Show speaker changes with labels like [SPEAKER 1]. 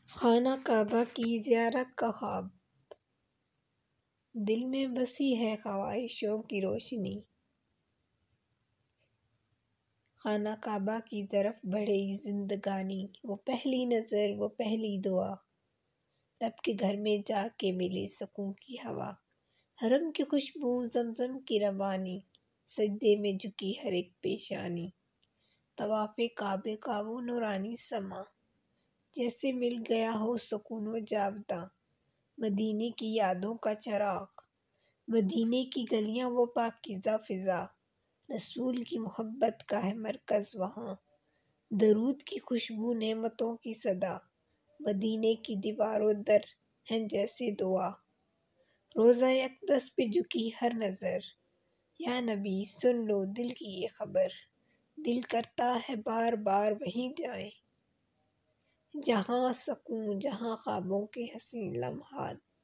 [SPEAKER 1] خانہ کعبہ کی زیارت کا خواب، دل میں بسی ہے خواہشوں کی روشنی۔ خانہ کعبہ کی طرف بڑھے زندگانی، وہ پہلی نظر، وہ پہلی دعا، رب کے گھر میں جا کے ملے سکون کی ہوا۔ حرم کی خوشبو، زمزم کی روانی، سجدے میں جھکی ہر ایک پیشانی۔ طواف کعبے کا وہ نورانی سما، جیسے مل گیا ہو سکون و جاوداں۔ مدینے کی یادوں کا چراغ، مدینے کی گلیاں وہ پاکیزہ فضا، رسول کی محبت کا ہے مرکز وہاں۔ درود کی خوشبو، نعمتوں کی صدا، مدینے کی دیوار و در ہیں جیسے دعا۔ روضہ اقدس پہ جھکی ہر نظر، یا نبی سن لو دل کی یہ خبر۔ دل کرتا ہے بار بار وہیں جائیں، جہاں سکون، جہاں خوابوں کے حسین لمحات۔